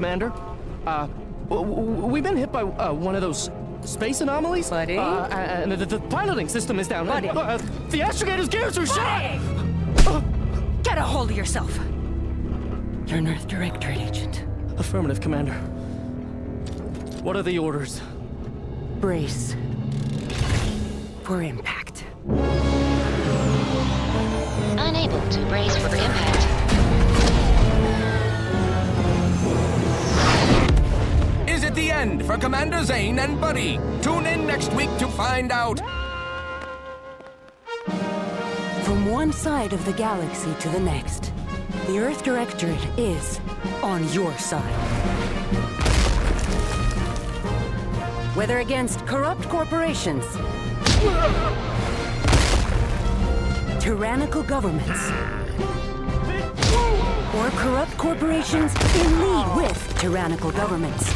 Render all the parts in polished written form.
Commander. We've been hit by one of those space anomalies. Buddy? And the piloting system is down. Buddy? The astrogator's gears are shot! Get a hold of yourself! You're an Earth Directorate agent. Affirmative, Commander. What are the orders? Brace for impact. Unable to brace for impact. Is it the end for Commander Zane and Buddy? Tune in next week to find out. From one side of the galaxy to the next, the Earth Directorate is on your side. Whether against corrupt corporations, tyrannical governments, or corrupt corporations in league with tyrannical governments,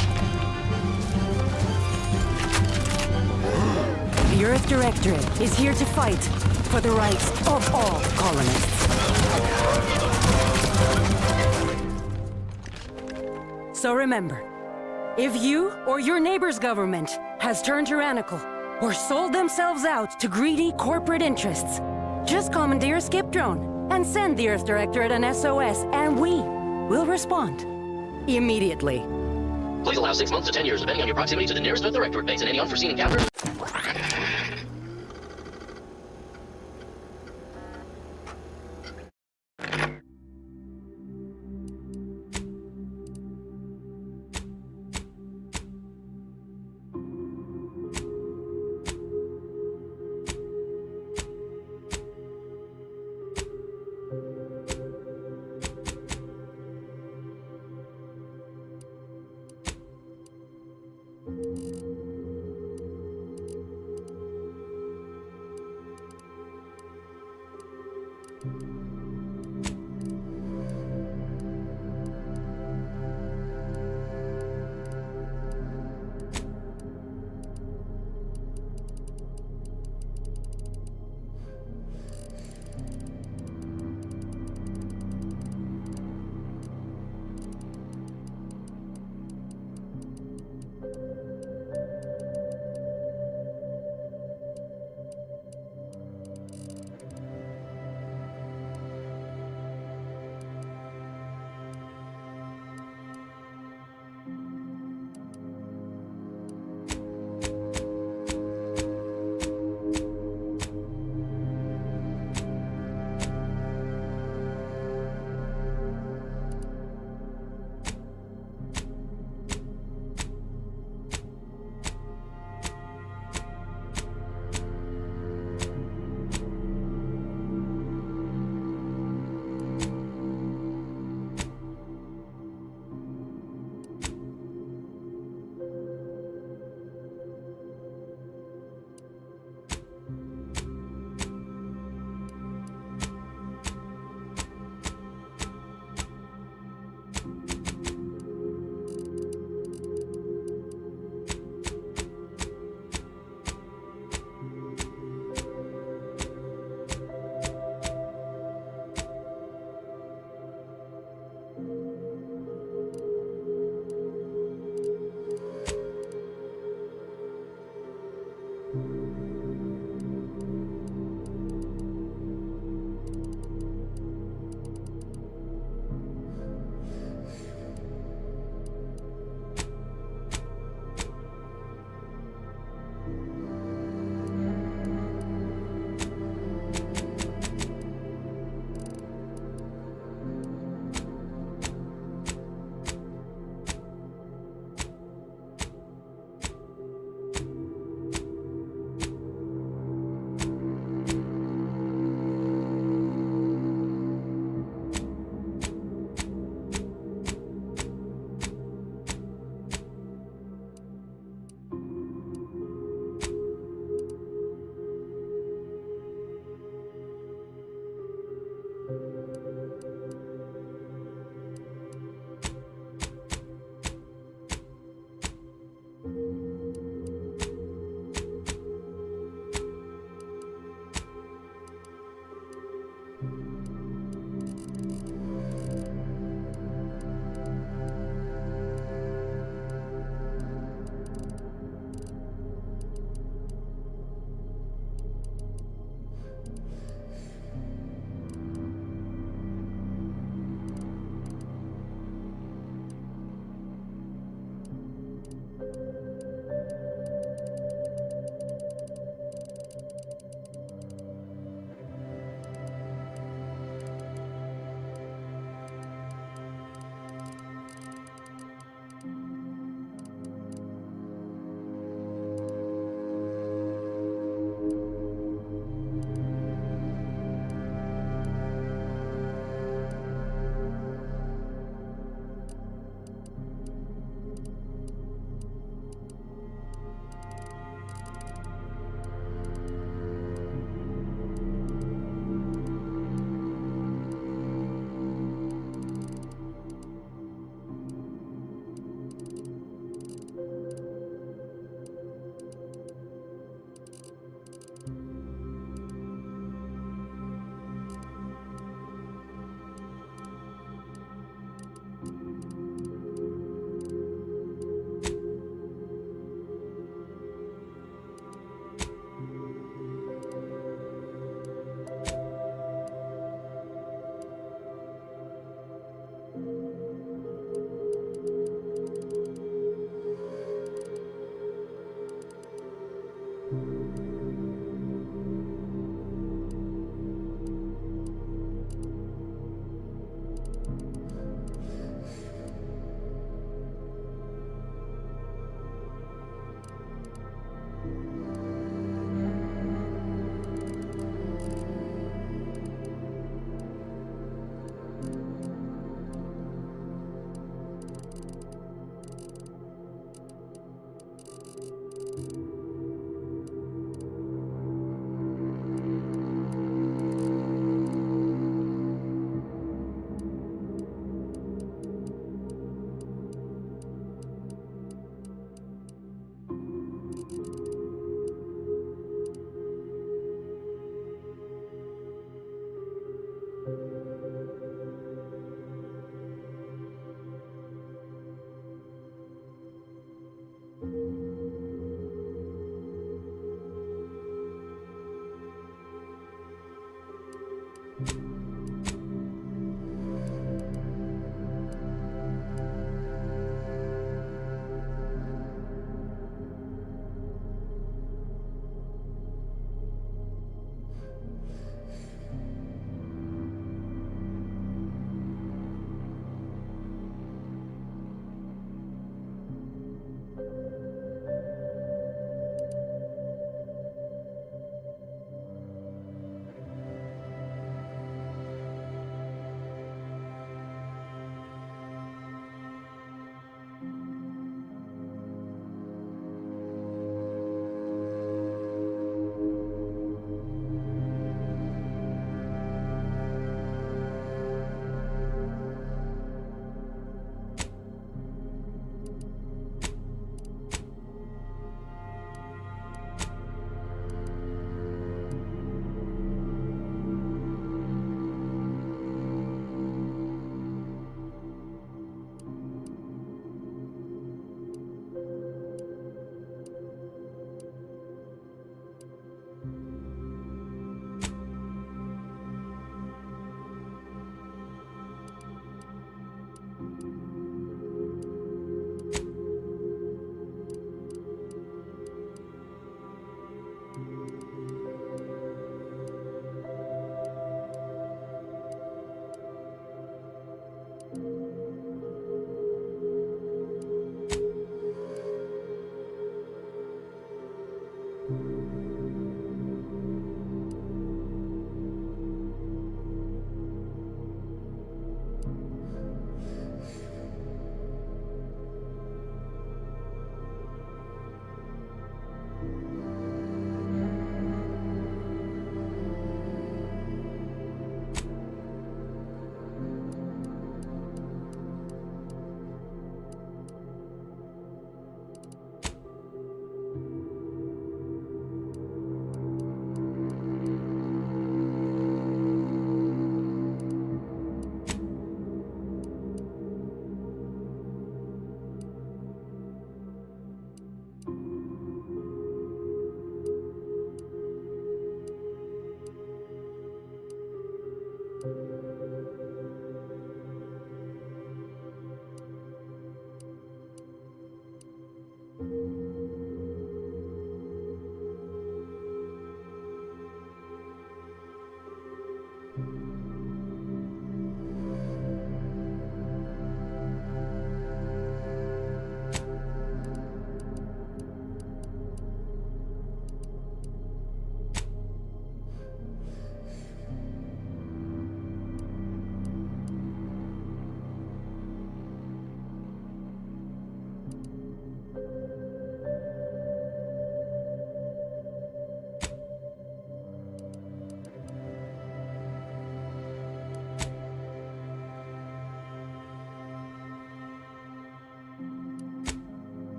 the Earth Directorate is here to fight for the rights of all colonists. So remember, if you or your neighbor's government has turned tyrannical or sold themselves out to greedy corporate interests, just commandeer a skip drone and send the Earth Directorate an SOS, and we will respond immediately. Please allow 6 months to 10 years, depending on your proximity to the nearest Earth Directorate base and any unforeseen encounters.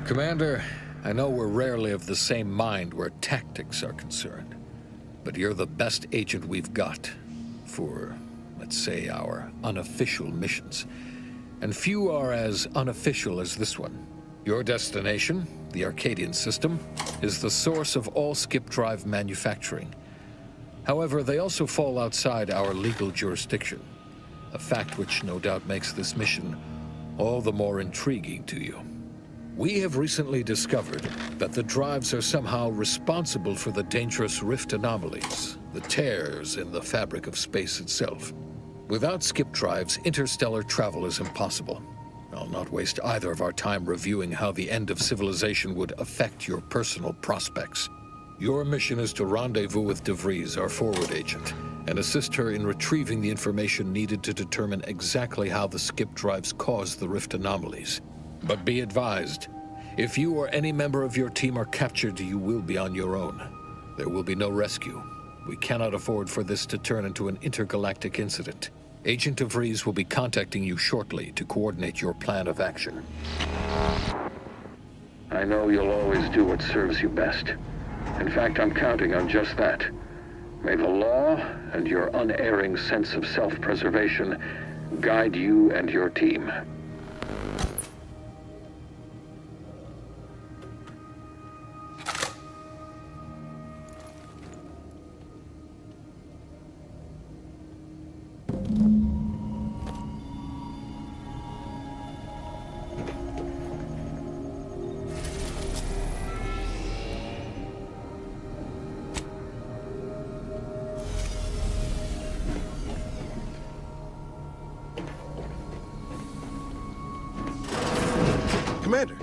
Commander, I know we're rarely of the same mind where tactics are concerned, but you're the best agent we've got for, let's say, our unofficial missions. And few are as unofficial as this one. Your destination, the Arcadian system, is the source of all skip drive manufacturing. However, they also fall outside our legal jurisdiction, a fact which no doubt makes this mission all the more intriguing to you. We have recently discovered that the drives are somehow responsible for the dangerous rift anomalies, the tears in the fabric of space itself. Without skip drives, interstellar travel is impossible. I'll not waste either of our time reviewing how the end of civilization would affect your personal prospects. Your mission is to rendezvous with DeVries, our forward agent, and assist her in retrieving the information needed to determine exactly how the skip drives cause the rift anomalies. But be advised, if you or any member of your team are captured, you will be on your own. There will be no rescue. We cannot afford for this to turn into an intergalactic incident. Agent DeVries will be contacting you shortly to coordinate your plan of action. I know you'll always do what serves you best. In fact, I'm counting on just that. May the law and your unerring sense of self-preservation guide you and your team. Commander,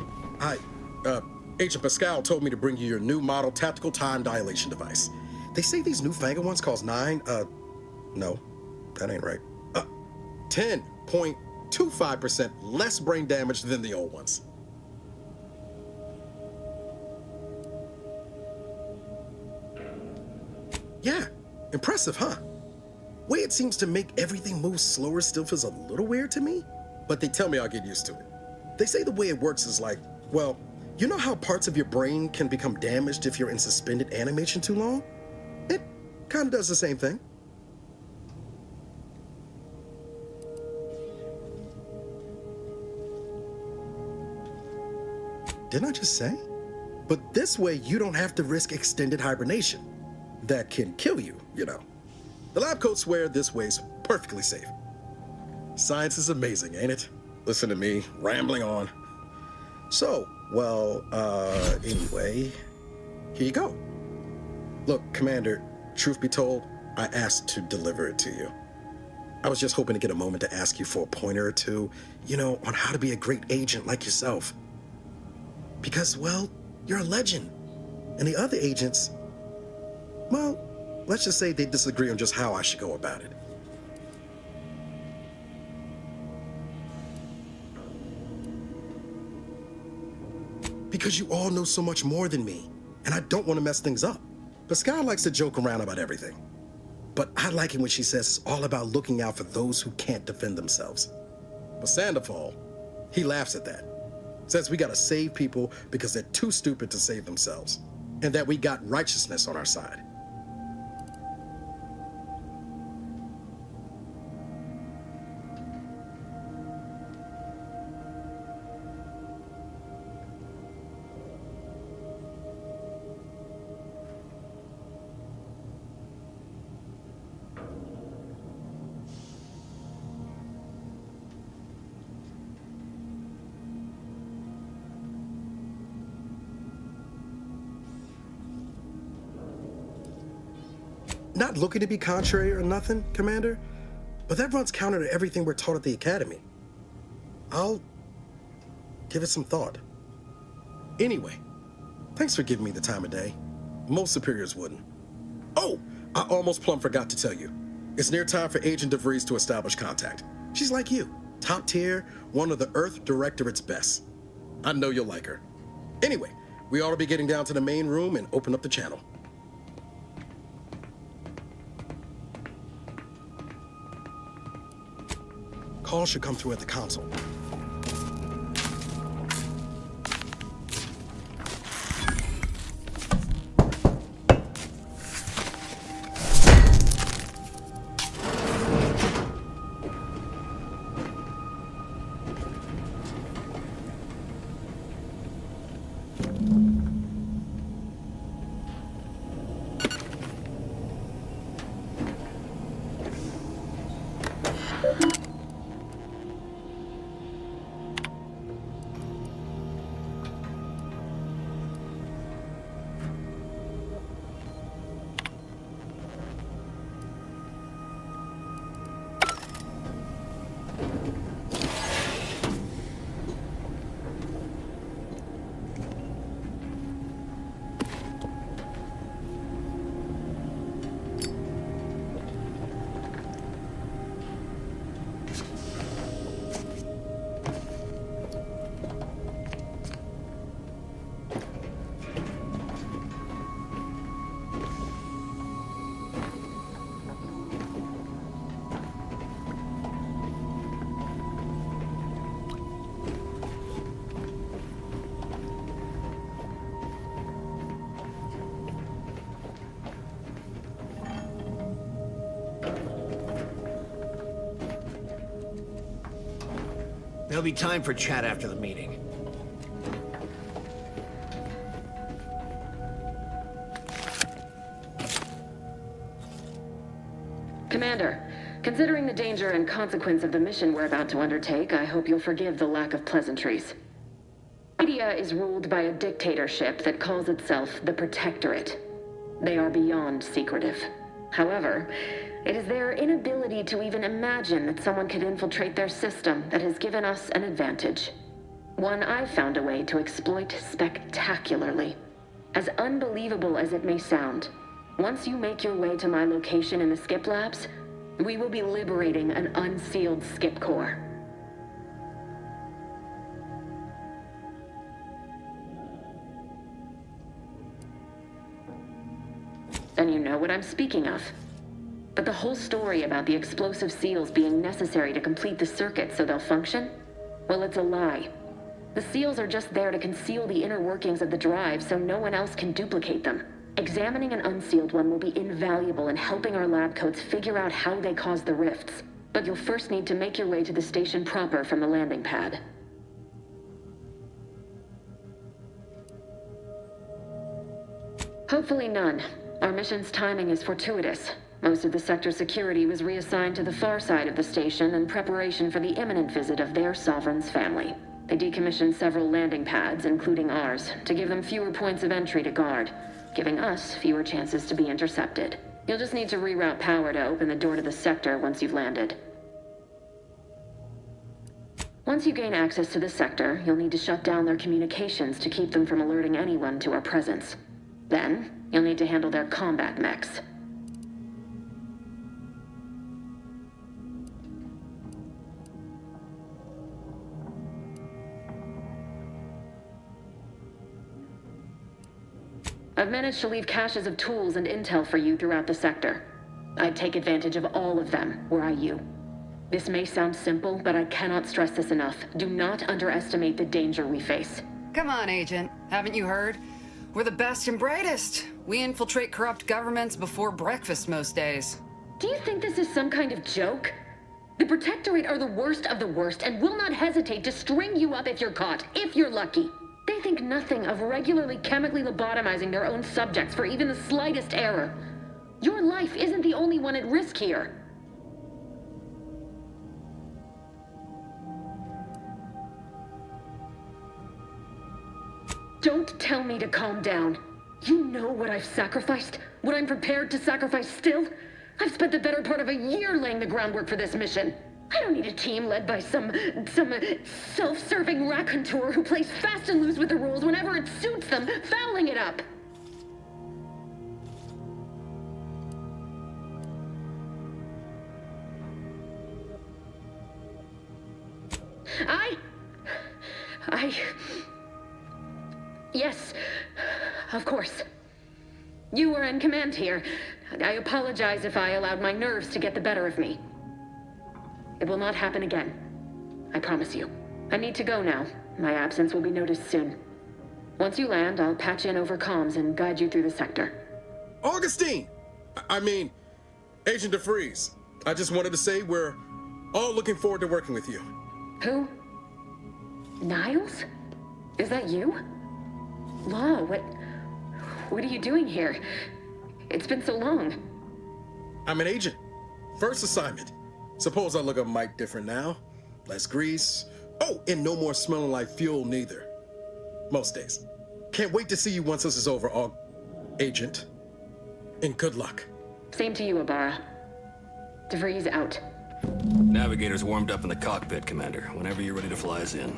Agent Pascal told me to bring you your new model tactical time dilation device. They say these newfangled ones cost no, that ain't right. 10.25% less brain damage than the old ones. Yeah, impressive, huh? Way it seems to make everything move slower still feels a little weird to me, but they tell me I'll get used to it. They say the way it works is like, well, you know how parts of your brain can become damaged if you're in suspended animation too long? It kind of does the same thing. Didn't I just say? But this way you don't have to risk extended hibernation. That can kill you, you know. The lab coats swear this way's perfectly safe. Science is amazing, ain't it? Listen to me, rambling on. So, well, anyway, here you go. Look, Commander, truth be told, I asked to deliver it to you. I was just hoping to get a moment to ask you for a pointer or two, you know, on how to be a great agent like yourself. Because, well, you're a legend. And the other agents, well, let's just say they disagree on just how I should go about it. Because you all know so much more than me, and I don't want to mess things up. Pascal likes to joke around about everything. But I like it when she says it's all about looking out for those who can't defend themselves. But Sandoval, he laughs at that. Says we gotta save people because they're too stupid to save themselves, and that we got righteousness on our side. Not looking to be contrary or nothing, Commander, but that runs counter to everything we're taught at the Academy. I'll give it some thought. Anyway, thanks for giving me the time of day. Most superiors wouldn't. Oh, I almost plumb forgot to tell you. It's near time for Agent DeVries to establish contact. She's like you, top tier, one of the Earth Directorate's best. I know you'll like her. Anyway, we ought to be getting down to the main room and open up the channel. Call should come through at the console. There'll be time for chat after the meeting. Commander, considering the danger and consequence of the mission we're about to undertake, I hope you'll forgive the lack of pleasantries. Media is ruled by a dictatorship that calls itself the Protectorate. They are beyond secretive. However, it is their inability to even imagine that someone could infiltrate their system that has given us an advantage. One I've found a way to exploit spectacularly. As unbelievable as it may sound, once you make your way to my location in the Skip Labs, we will be liberating an unsealed Skip core. Then you know what I'm speaking of. But the whole story about the explosive seals being necessary to complete the circuit so they'll function? Well, it's a lie. The seals are just there to conceal the inner workings of the drive so no one else can duplicate them. Examining an unsealed one will be invaluable in helping our lab coats figure out how they cause the rifts. But you'll first need to make your way to the station proper from the landing pad. Hopefully none. Our mission's timing is fortuitous. Most of the sector's security was reassigned to the far side of the station in preparation for the imminent visit of their sovereign's family. They decommissioned several landing pads, including ours, to give them fewer points of entry to guard, giving us fewer chances to be intercepted. You'll just need to reroute power to open the door to the sector once you've landed. Once you gain access to the sector, you'll need to shut down their communications to keep them from alerting anyone to our presence. Then, you'll need to handle their combat mechs. I've managed to leave caches of tools and intel for you throughout the sector. I'd take advantage of all of them, were I you. This may sound simple, but I cannot stress this enough. Do not underestimate the danger we face. Come on, Agent. Haven't you heard? We're the best and brightest. We infiltrate corrupt governments before breakfast most days. Do you think this is some kind of joke? The Protectorate are the worst of the worst and will not hesitate to string you up if you're caught, if you're lucky. They think nothing of regularly chemically lobotomizing their own subjects for even the slightest error. Your life isn't the only one at risk here. Don't tell me to calm down. You know what I've sacrificed? What I'm prepared to sacrifice still? I've spent the better part of a year laying the groundwork for this mission. I don't need a team led by some self-serving raconteur who plays fast and loose with the rules whenever it suits them, fouling it up. Yes, of course. You were in command here. I apologize if I allowed my nerves to get the better of me. It will not happen again. I promise you. I need to go now. My absence will be noticed soon. Once you land, I'll patch in over comms and guide you through the sector. Augustine! I mean, Agent DeFreeze. I just wanted to say we're all looking forward to working with you. Who? Niles? Is that you? Law, what are you doing here? It's been so long. I'm an agent. First assignment. Suppose I look a mite different now. Less grease. Oh, and no more smelling like fuel neither. Most days. Can't wait to see you once this is over, Agent. And good luck. Same to you, Ibarra. DeVries out. Navigator's warmed up in the cockpit, Commander. Whenever you're ready to fly us in.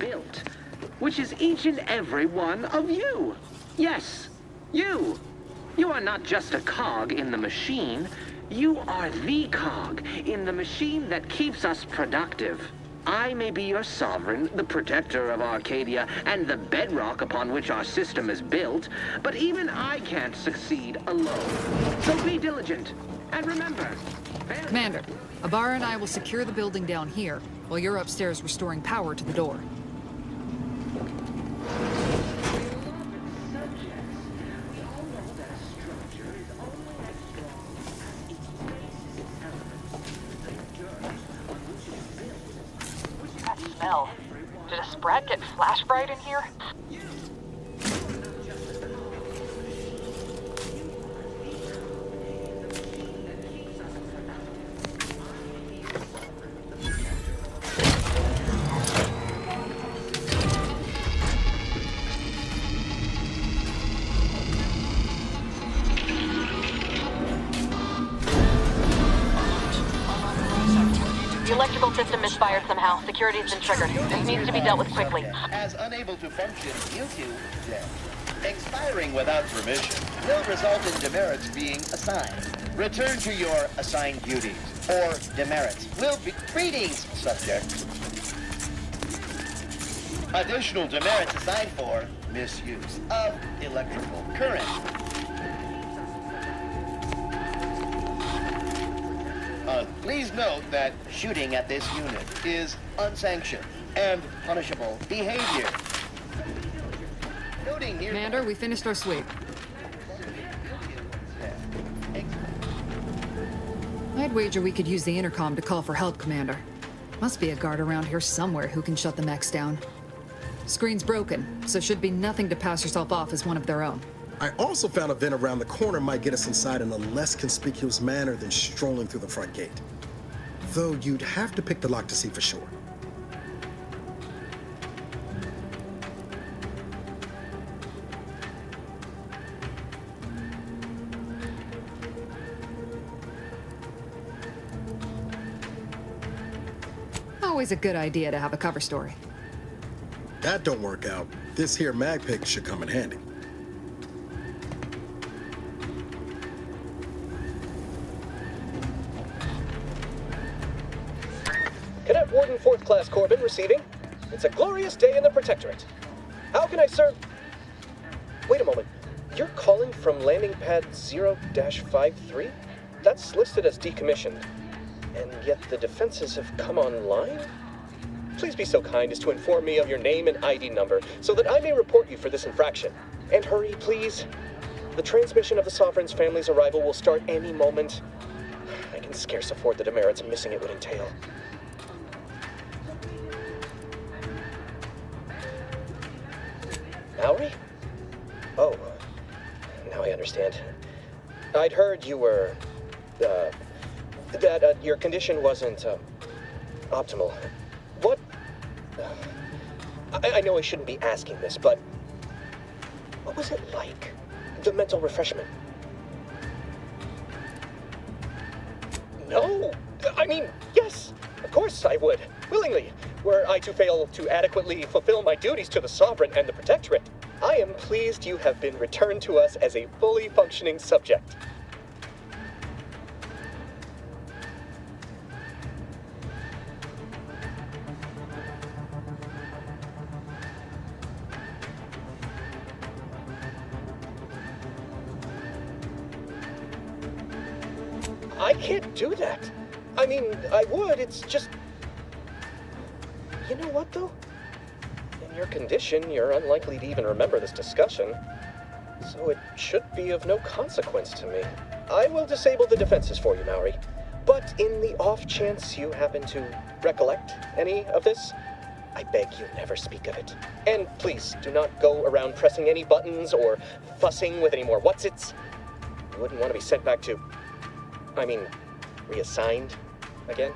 built, which is each and every one of you. Yes, you. You are not just a cog in the machine. You are the cog in the machine that keeps us productive. I may be your sovereign, the protector of Arcadia, and the bedrock upon which our system is built, but even I can't succeed alone. So be diligent, and remember... Commander, Abara and I will secure the building down here, while you're upstairs restoring power to the door. Smell. Did a Sprat get flash fried in here? The electrical system misfired somehow. Security's been triggered. This needs to be dealt with quickly. As unable to function due to death. Expiring without permission will result in demerits being assigned. Return to your assigned duties, or demerits will be... Greetings, subject. Additional demerits assigned for misuse of electrical current. Please note that shooting at this unit is unsanctioned and punishable behavior. Commander, we finished our sweep. I'd wager we could use the intercom to call for help, Commander. Must be a guard around here somewhere who can shut the mechs down. Screen's broken, so should be nothing to pass yourself off as one of their own. I also found a vent around the corner might get us inside in a less conspicuous manner than strolling through the front gate. Though you'd have to pick the lock to see for sure. Always a good idea to have a cover story. That don't work out. This here mag pick should come in handy. Cadet Warden 4th Class Corbin receiving. It's a glorious day in the Protectorate. How can I serve? Wait a moment. You're calling from landing pad 0-53? That's listed as decommissioned. And yet the defenses have come online? Please be so kind as to inform me of your name and ID number so that I may report you for this infraction. And hurry, please. The transmission of the Sovereign's family's arrival will start any moment. I can scarce afford the demerits missing it would entail. Mallory? Oh, now I understand. I'd heard you were, that your condition wasn't, optimal. What? I know I shouldn't be asking this, but what was it like? The mental refreshment? No! I mean, yes! Of course I would. Willingly. Were I to fail to adequately fulfill my duties to the Sovereign and the Protectorate, I am pleased you have been returned to us as a fully functioning subject. I can't do that. I mean, I would, it's just... You know what, though? In your condition, you're unlikely to even remember this discussion, so it should be of no consequence to me. I will disable the defenses for you, Mallory, but in the off chance you happen to recollect any of this, I beg you never speak of it. And please, do not go around pressing any buttons or fussing with any more whatsits. You wouldn't want to be sent back to... reassigned again?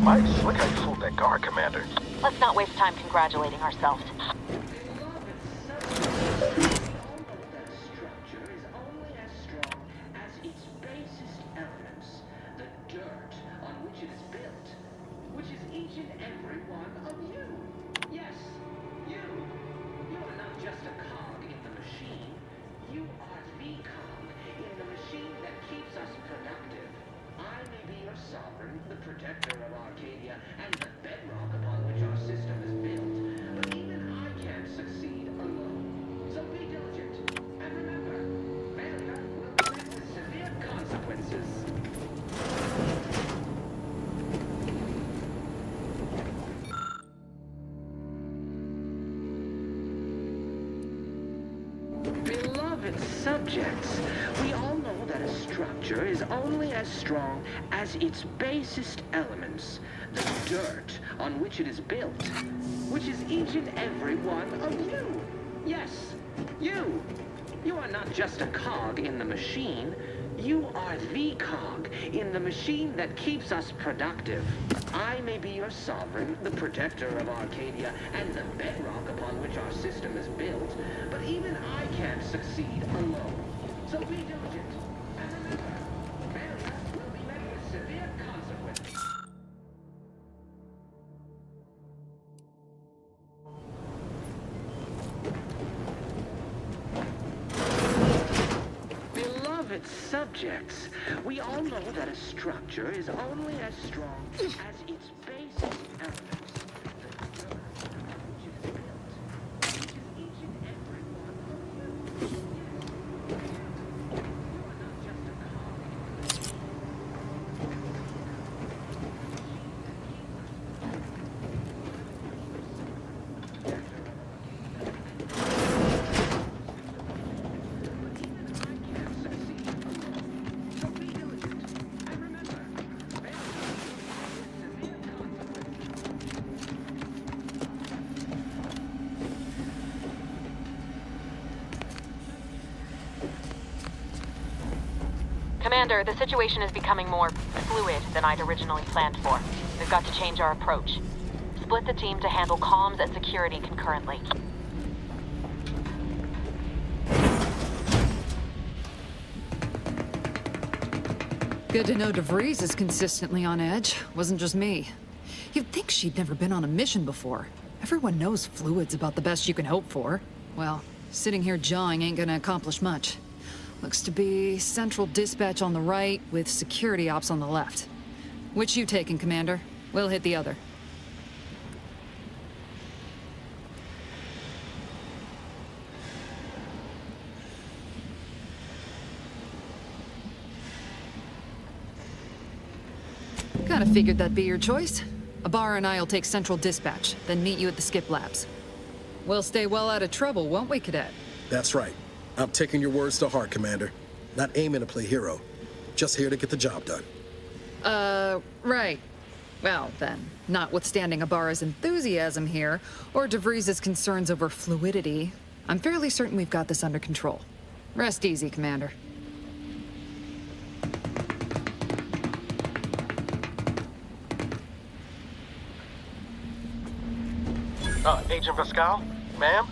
Nice. Look how you fooled that guard, Commander. Let's not waste time congratulating ourselves. Beloved subjects, we all know that a structure is only as strong as its basest elements, the dirt on which it is built, which is each and every one of you. Yes, you. You are not just a cog in the machine. You are the cog in the machine that keeps us productive. I may be your sovereign, the protector of Arcadia, and the bedrock upon which our system is built, but even I can't succeed alone. So be diligent. And remember, failure will be met with severe consequences. Beloved subjects, we all know that a structure is only as strong as its basic elements. The dirt on which it is built, which is each and every one of you. Yes, you are not just a cog. Commander, the situation is becoming more fluid than I'd originally planned for. We've got to change our approach. Split the team to handle comms and security concurrently. Good to know DeVries is consistently on edge. Wasn't just me. You'd think she'd never been on a mission before. Everyone knows fluid's about the best you can hope for. Well, sitting here jawing ain't gonna accomplish much. Looks to be central dispatch on the right with security ops on the left. Which you taking, Commander? We'll hit the other. Kinda figured that'd be your choice. Ibarra and I'll take central dispatch, then meet you at the skip labs. We'll stay well out of trouble, won't we, Cadet? That's right. I'm taking your words to heart, Commander. Not aiming to play hero. Just here to get the job done. Right. Well, then, notwithstanding Ibarra's enthusiasm here, or DeVries' concerns over fluidity, I'm fairly certain we've got this under control. Rest easy, Commander. Agent Pascal, ma'am,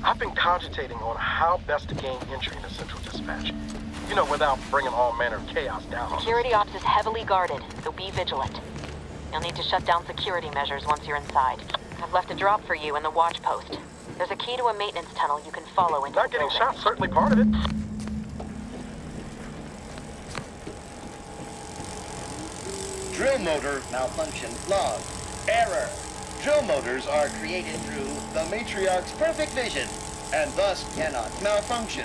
I've been cogitating on how best to gain entry into Central Dispatch. You know, without bringing all manner of chaos down on us. Security ops is heavily guarded, so be vigilant. You'll need to shut down security measures once you're inside. I've left a drop for you in the watch post. There's a key to a maintenance tunnel you can follow into Not the getting building. shot, certainly part of it. Drill motor malfunction log. Error. Drill motors are created through the Matriarch's perfect vision, and thus cannot malfunction.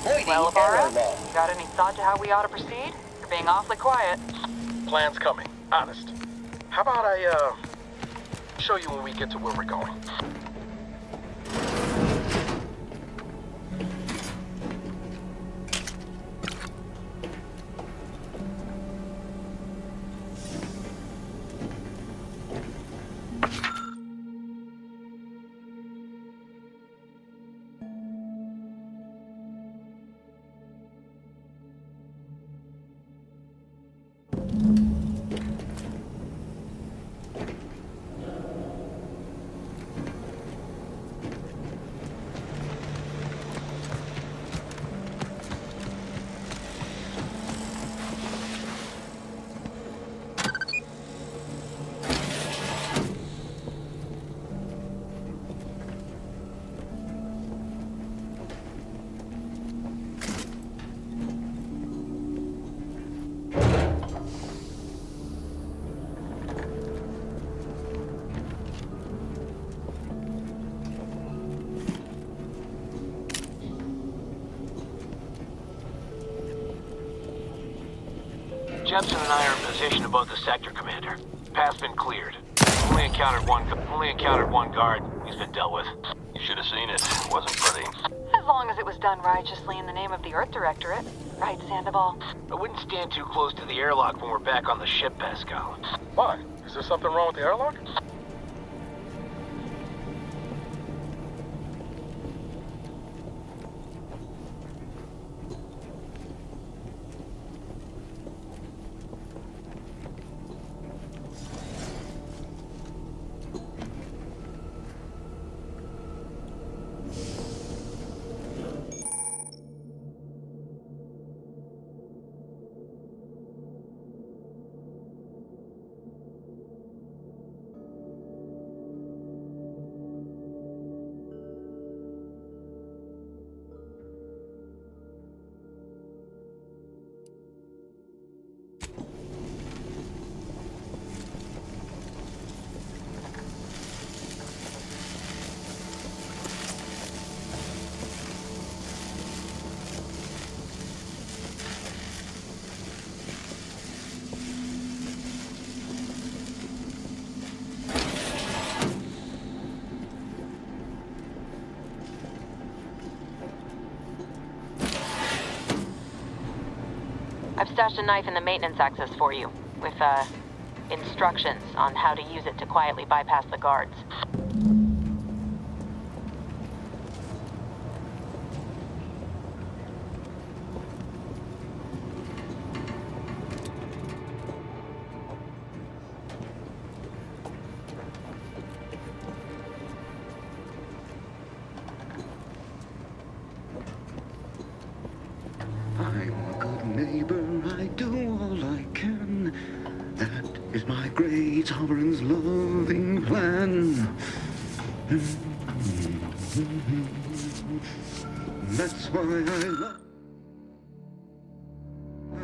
Voiding Well, error Ibarra, log. got any thought to how we ought to proceed? You're being awfully quiet. Plan's coming, honest. How about I, show you when we get to where we're going? Jepson and I are in position above the sector, Commander. Path's been cleared. Only encountered one guard. He's been dealt with. You should have seen it. It wasn't pretty. As long as it was done righteously in the name of the Earth Directorate. Right, Sandoval? I wouldn't stand too close to the airlock when we're back on the ship, Pascal. Why? Is there something wrong with the airlock? I've stashed a knife in the maintenance access for you, with, instructions on how to use it to quietly bypass the guards. I'm a good neighbor, I do all I can. That is my great sovereign's loving plan. That's why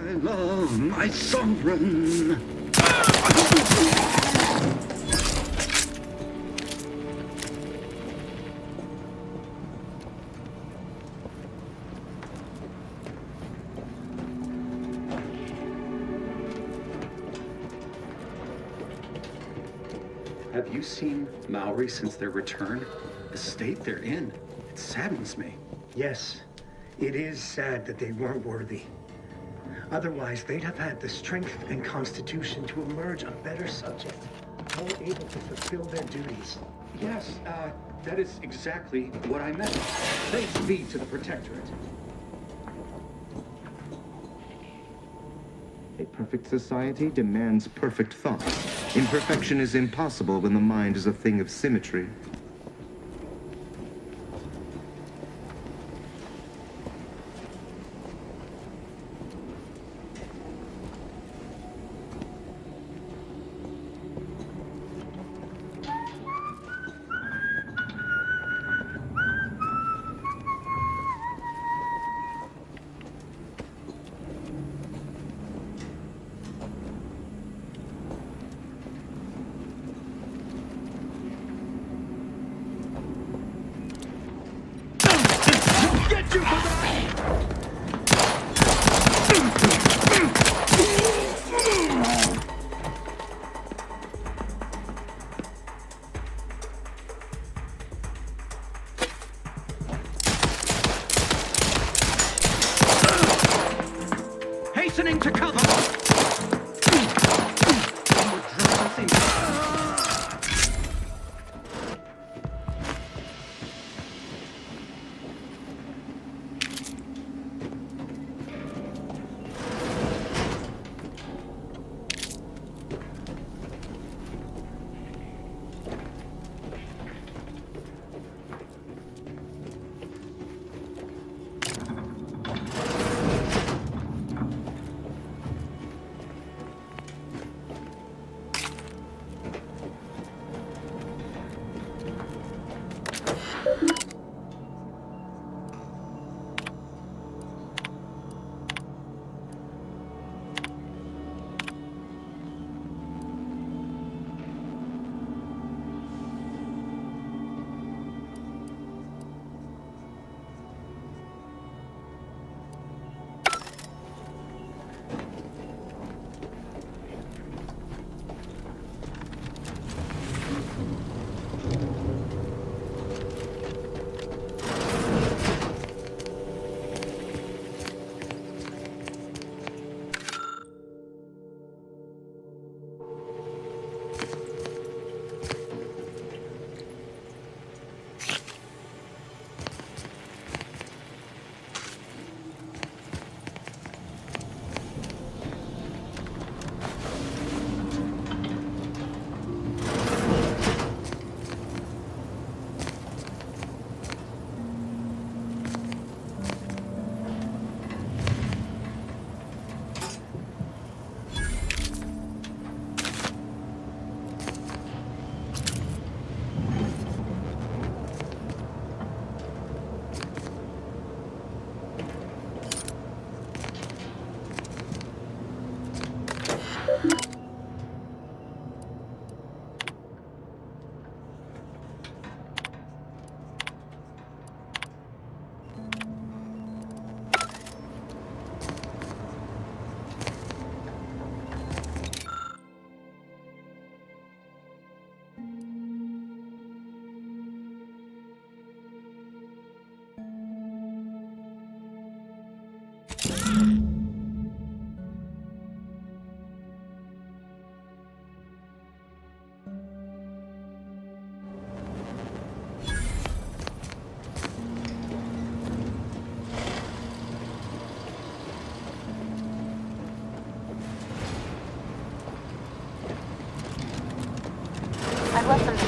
I love my sovereign. Have you seen Maori since their return? The state they're in, it saddens me. Yes, it is sad that they weren't worthy. Otherwise, they'd have had the strength and constitution to emerge a better subject, more able to fulfill their duties. Yes, that is exactly what I meant. Thanks be to the Protectorate. A perfect society demands perfect thought. Imperfection is impossible when the mind is a thing of symmetry. Hastening to cover!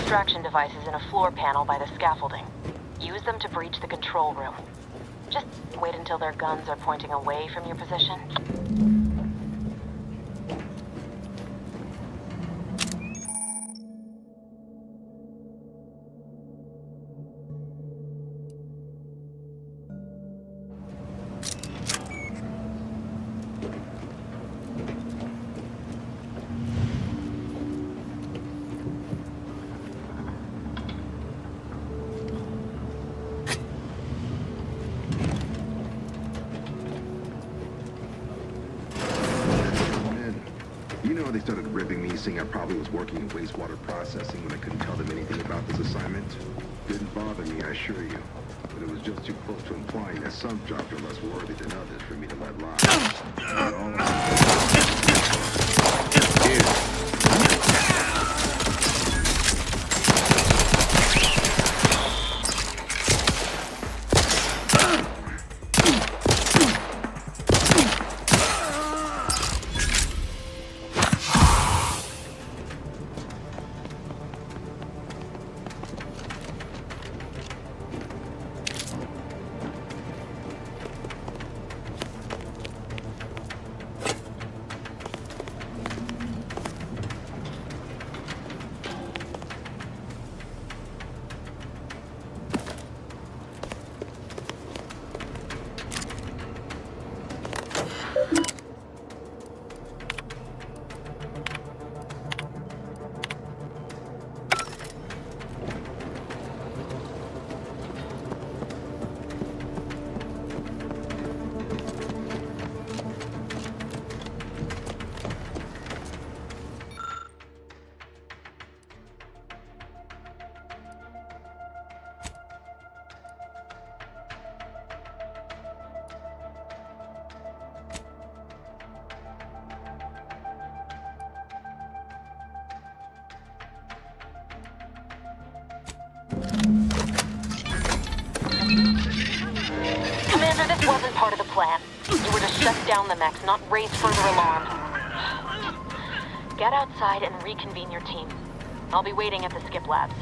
extraction devices in a floor panel by the scaffolding. Use them to breach the control room. Just wait until their guns are pointing away from your position. They started ripping me, saying I probably was working in wastewater processing when I couldn't tell them anything about this assignment. Didn't bother me, I assure you. But it was just too close to implying that some jobs are less worthy than others for me to let Commander, this wasn't part of the plan. You were to shut down the mechs, not raise further alarm. Get outside and reconvene your team. I'll be waiting at the skip labs.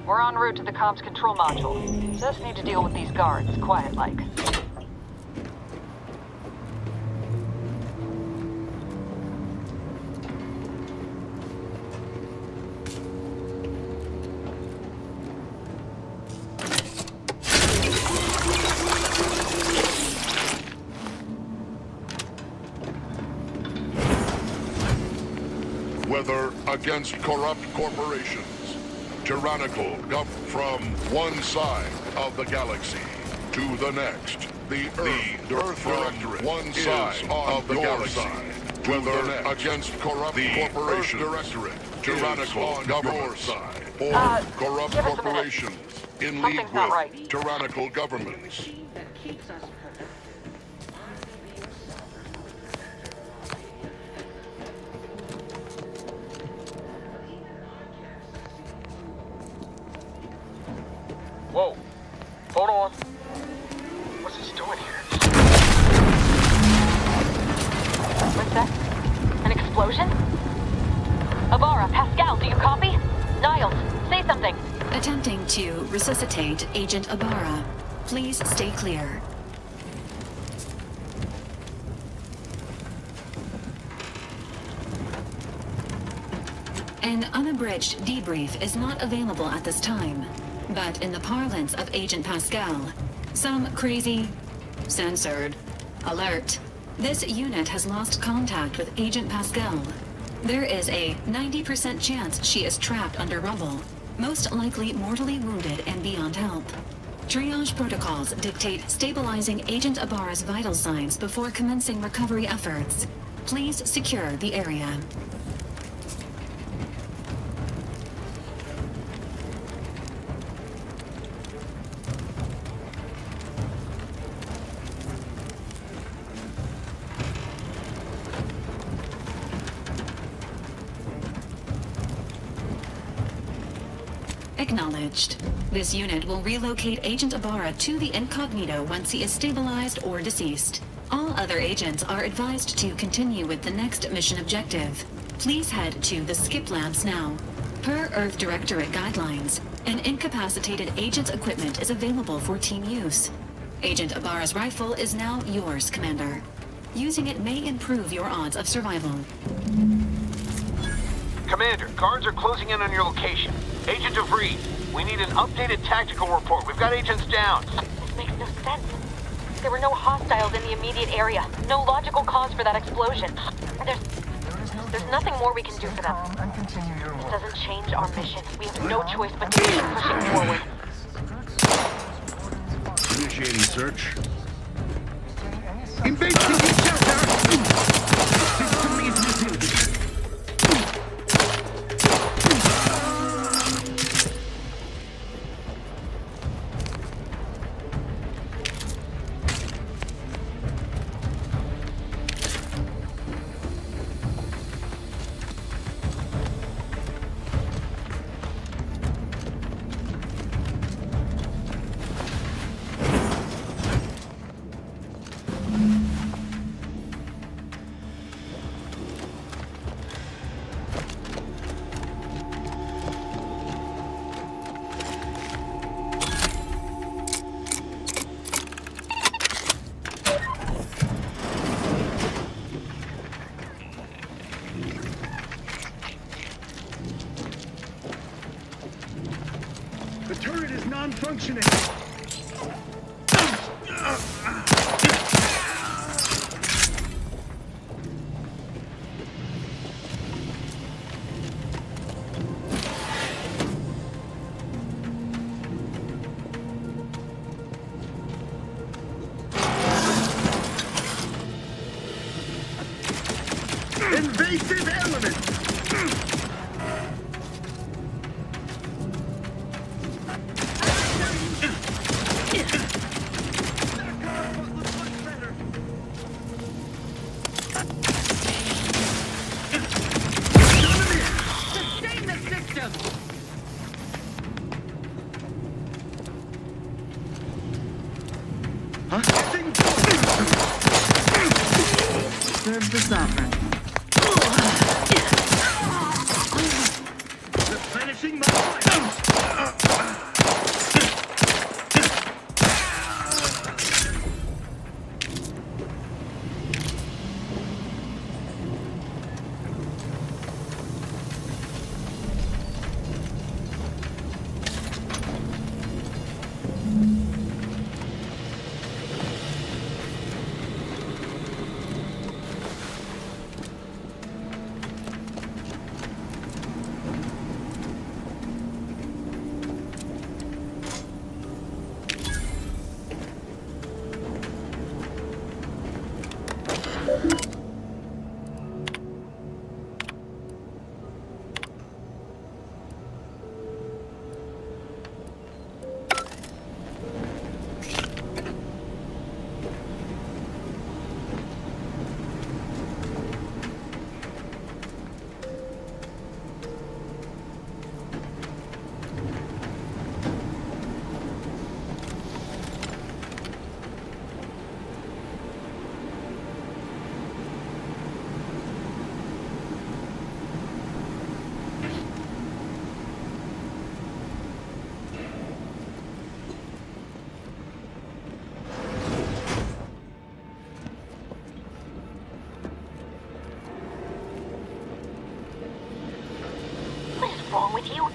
We're en route to the comms control module. Just need to deal with these guards, quiet-like. Whether against corrupt corporations, tyrannical from one side of the galaxy to the next, the Earth from one side of the galaxy, whether against corrupt corporations, tyrannical governments, or corrupt corporations in league with tyrannical governments. Whoa. Hold on. What's this doing here? What's that? An explosion? Avara, Pascal, do you copy? Niles, say something. Attempting to resuscitate Agent Abara. Please stay clear. An unabridged debrief is not available at this time. But in the parlance of Agent Pascal, some crazy, censored, alert. This unit has lost contact with Agent Pascal. There is a 90% chance she is trapped under rubble, most likely mortally wounded and beyond help. Triage protocols dictate stabilizing Agent Abara's vital signs before commencing recovery efforts. Please secure the area. Acknowledged. This unit will relocate Agent Ibarra to the Incognito once he is stabilized or deceased. All other agents are advised to continue with the next mission objective. Please head to the skip labs now. Per Earth Directorate guidelines, an incapacitated agent's equipment is available for team use. Agent Ibarra's rifle is now yours, Commander. Using it may improve your odds of survival. Commander, guards are closing in on your location. Agent DeVries, we need an updated tactical report. We've got agents down. This makes no sense. There were no hostiles in the immediate area. No logical cause for that explosion. There's nothing more we can do for them. It doesn't change our mission. We have no choice but to keep pushing forward. Initiating search. Investigate shelter! System is rebuilt. The turret is non-functioning. Invasive element! Sustain the system! Serves the sovereign. Replenishing my life! Wrong with you?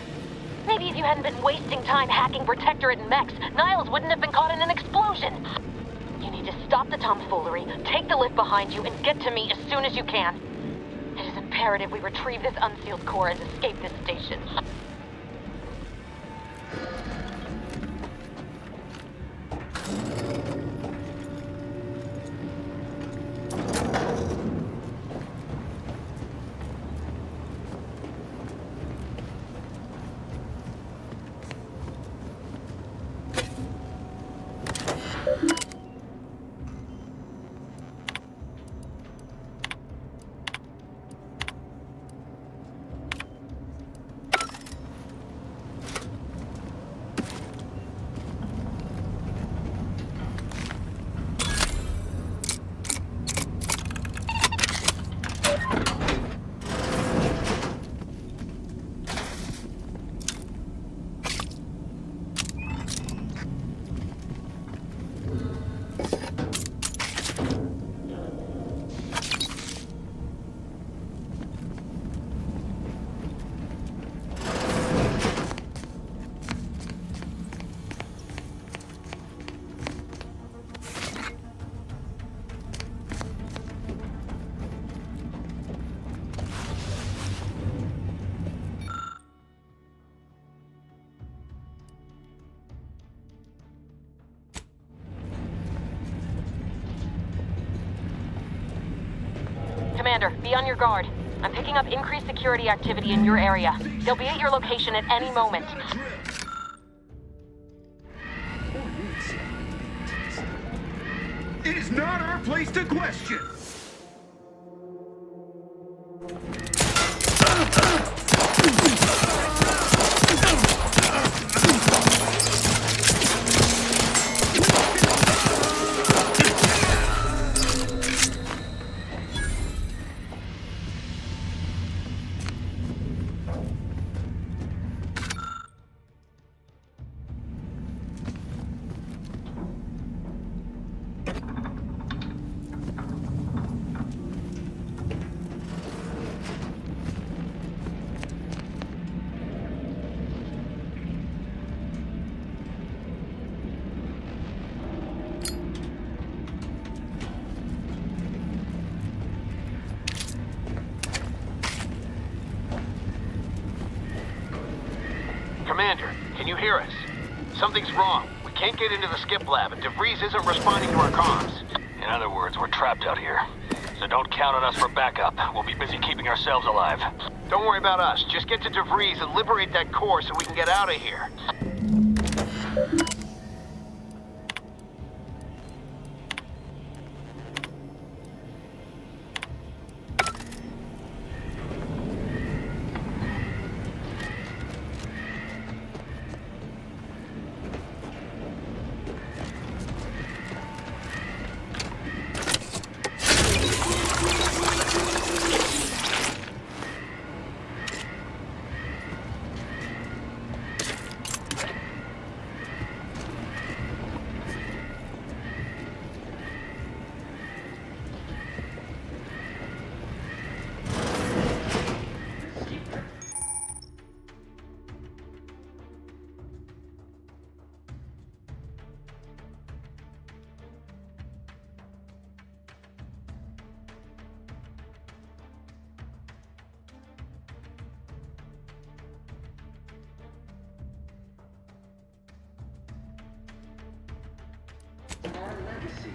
Maybe if you hadn't been wasting time hacking Protectorate and mechs, Niles wouldn't have been caught in an explosion. You need to stop the tomfoolery, take the lift behind you, and get to me as soon as you can. It is imperative we retrieve this unsealed core and escape this station. Commander, be on your guard. I'm picking up increased security activity in your area. They'll be at your location at any moment. It is not our place to question! Commander, can you hear us? Something's wrong. We can't get into the skip lab, and DeVries isn't responding to our comms. In other words, we're trapped out here. So don't count on us for backup. We'll be busy keeping ourselves alive. Don't worry about us. Just get to DeVries and liberate that core so we can get out of here.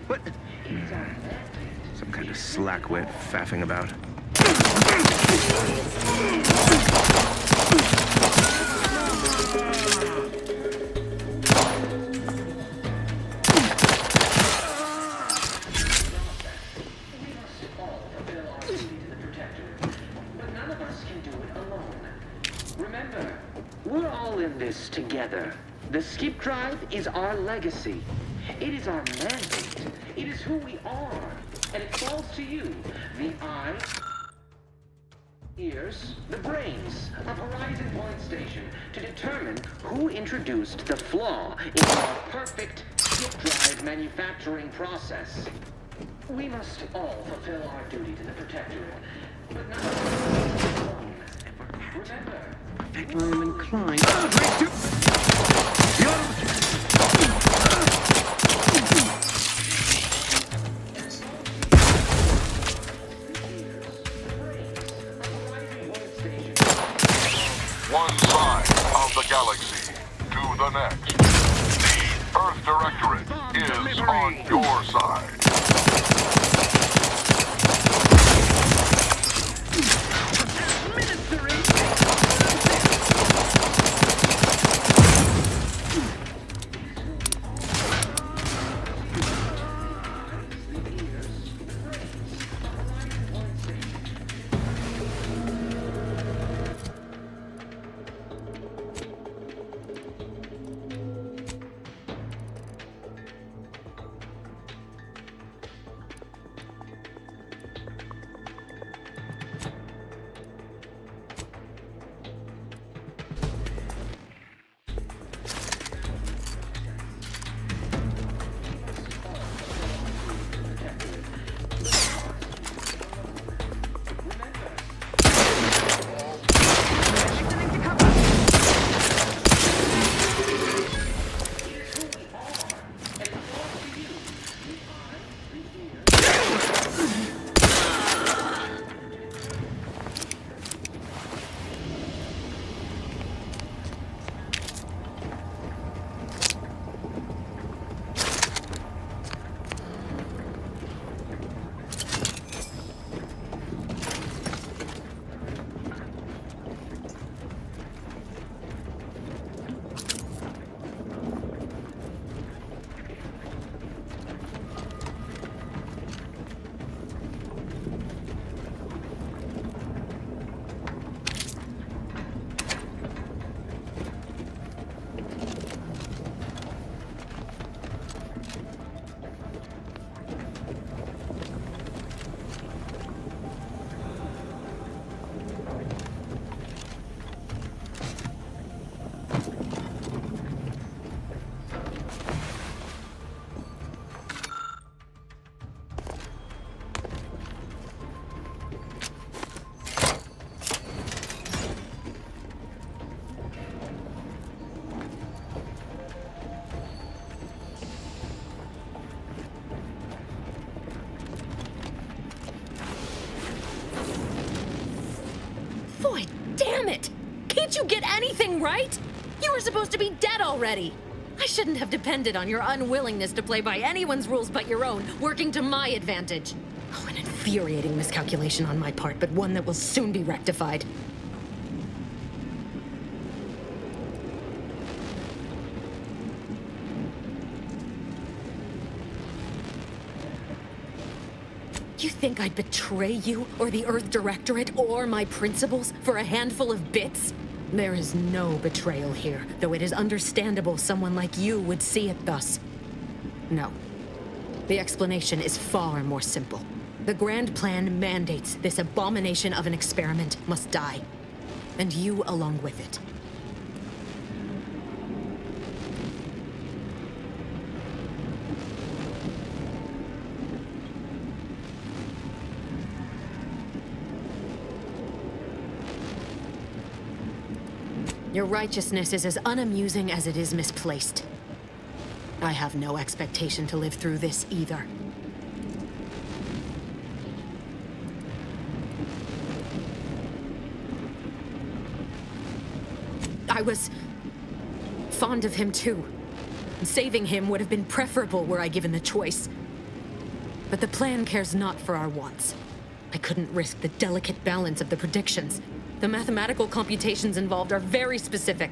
What? Some kind of slackwit faffing about. Remember, we're all in this together. The skip drive is our legacy. It is our mandate. It is who we are. And it falls to you, the eyes, ears, the brains of Horizon Point Station to determine who introduced the flaw in our perfect skip drive manufacturing process. We must all fulfill our duty to the Protectorate, but not alone. Remember, I'm inclined One side of the galaxy to the next. The Earth Directorate is on your side. Boy, damn it! Can't you get anything right? You were supposed to be dead already. I shouldn't have depended on your unwillingness to play by anyone's rules but your own, working to my advantage. Oh, an infuriating miscalculation on my part, but one that will soon be rectified. You think I'd betray you, or the Earth Directorate, or my principles for a handful of bits? There is no betrayal here, though it is understandable someone like you would see it thus. No. The explanation is far more simple. The Grand Plan mandates this abomination of an experiment must die. And you along with it. Your righteousness is as unamusing as it is misplaced. I have no expectation to live through this either. I was fond of him too. Saving him would have been preferable were I given the choice. But the plan cares not for our wants. I couldn't risk the delicate balance of the predictions. The mathematical computations involved are very specific.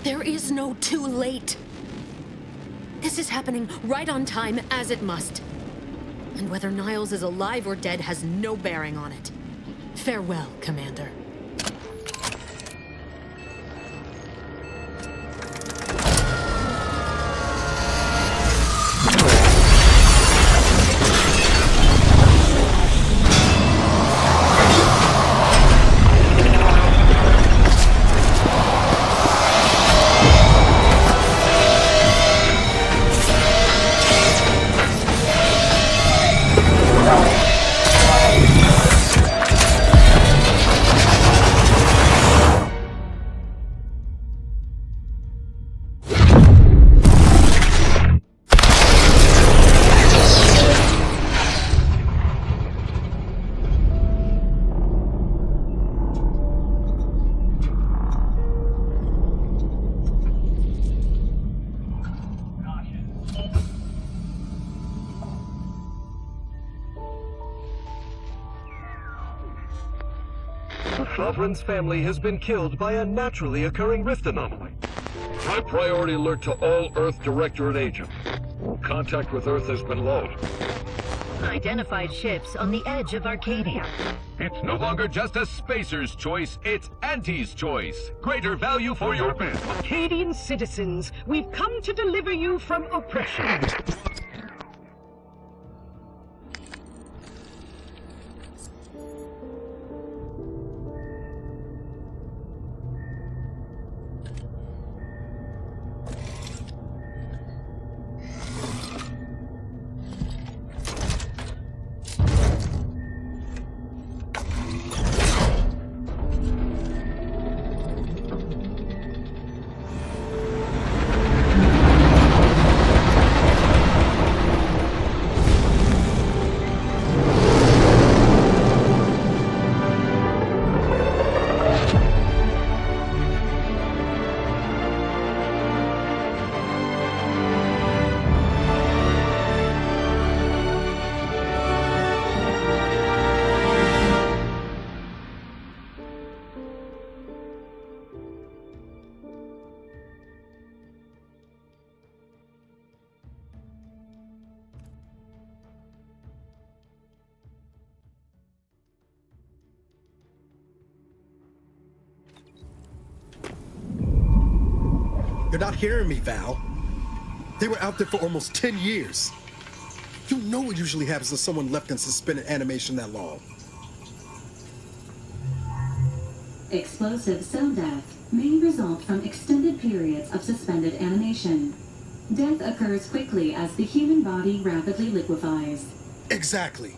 There is no too late. This is happening right on time, as it must. And whether Niles is alive or dead has no bearing on it. Farewell, Commander. Sovereign's family has been killed by a naturally occurring rift anomaly. High priority alert to all Earth Directorate agents. Contact with Earth has been low. Identified ships on the edge of Arcadia. It's no longer just a spacer's choice, it's Auntie's choice. Greater value for your bid. Arcadian citizens, we've come to deliver you from oppression. You're not hearing me, Val. They were out there for almost 10 years. You know what usually happens to someone left in suspended animation that long. Explosive cell death may result from extended periods of suspended animation. Death occurs quickly as the human body rapidly liquefies. Exactly.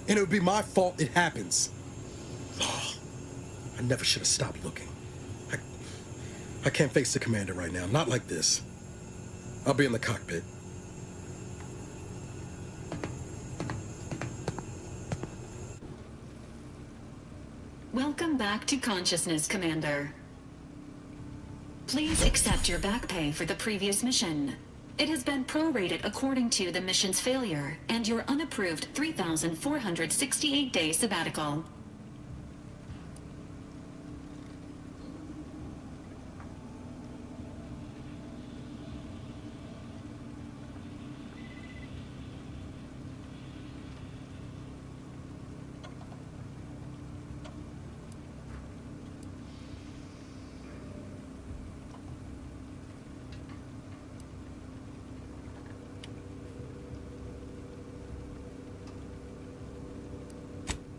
And it would be my fault it happens. I never should have stopped looking. I can't face the commander right now. Not like this. I'll be in the cockpit. Welcome back to consciousness, Commander. Please accept your back pay for the previous mission. It has been prorated according to the mission's failure and your unapproved 3,468-day sabbatical.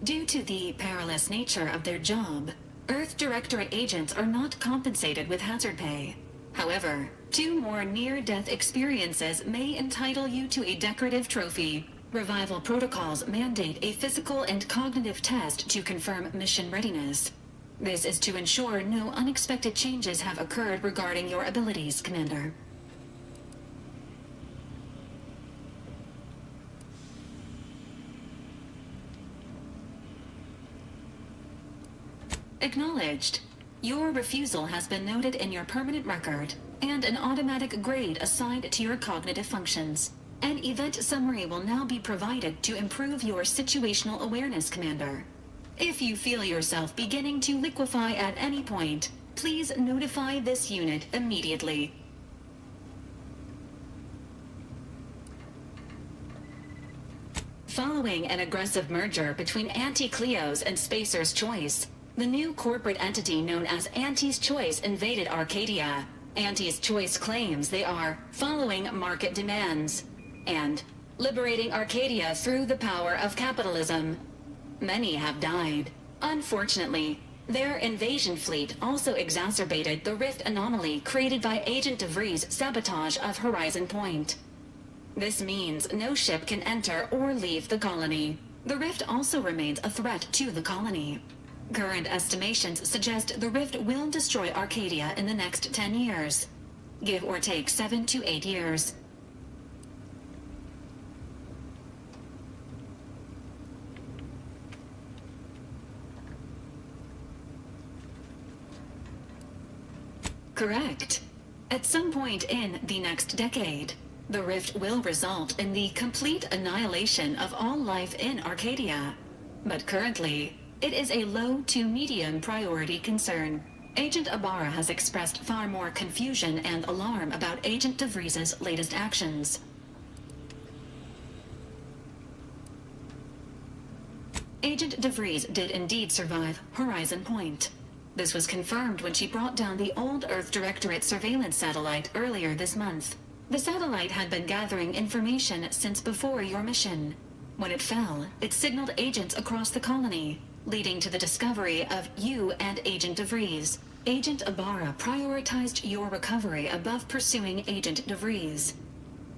Due to the perilous nature of their job, Earth Directorate agents are not compensated with hazard pay. However, 2 more near-death experiences may entitle you to a decorative trophy. Revival protocols mandate a physical and cognitive test to confirm mission readiness. This is to ensure no unexpected changes have occurred regarding your abilities, Commander. Acknowledged. Your refusal has been noted in your permanent record, and an automatic grade assigned to your cognitive functions. An event summary will now be provided to improve your situational awareness, Commander. If you feel yourself beginning to liquefy at any point, please notify this unit immediately. Following an aggressive merger between Anti-Cleo's and Spacer's Choice, the new corporate entity known as Anti's Choice invaded Arcadia. Anti's Choice claims they are following market demands and liberating Arcadia through the power of capitalism. Many have died. Unfortunately, their invasion fleet also exacerbated the rift anomaly created by Agent DeVries' sabotage of Horizon Point. This means no ship can enter or leave the colony. The rift also remains a threat to the colony. Current estimations suggest the rift will destroy Arcadia in the next 10 years. Give or take 7 to 8 years. Correct. At some point in the next decade, the rift will result in the complete annihilation of all life in Arcadia. But currently, it is a low to medium priority concern. Agent Ibarra has expressed far more confusion and alarm about Agent DeVries' latest actions. Agent DeVries did indeed survive Horizon Point. This was confirmed when she brought down the old Earth Directorate surveillance satellite earlier this month. The satellite had been gathering information since before your mission. When it fell, it signaled agents across the colony, leading to the discovery of you and Agent DeVries. Agent Ibarra prioritized your recovery above pursuing Agent DeVries.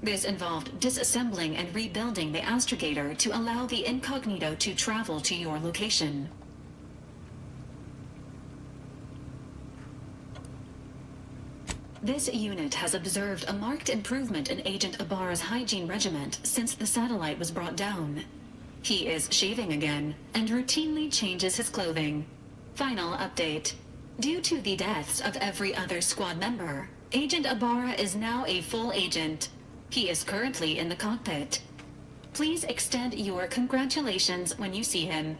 This involved disassembling and rebuilding the astrogator to allow the incognito to travel to your location. This unit has observed a marked improvement in Agent Ibarra's hygiene regimen since the satellite was brought down. He is shaving again and routinely changes his clothing. Final update. Due to the deaths of every other squad member, Agent Ibarra is now a full agent. He is currently in the cockpit. Please extend your congratulations when you see him.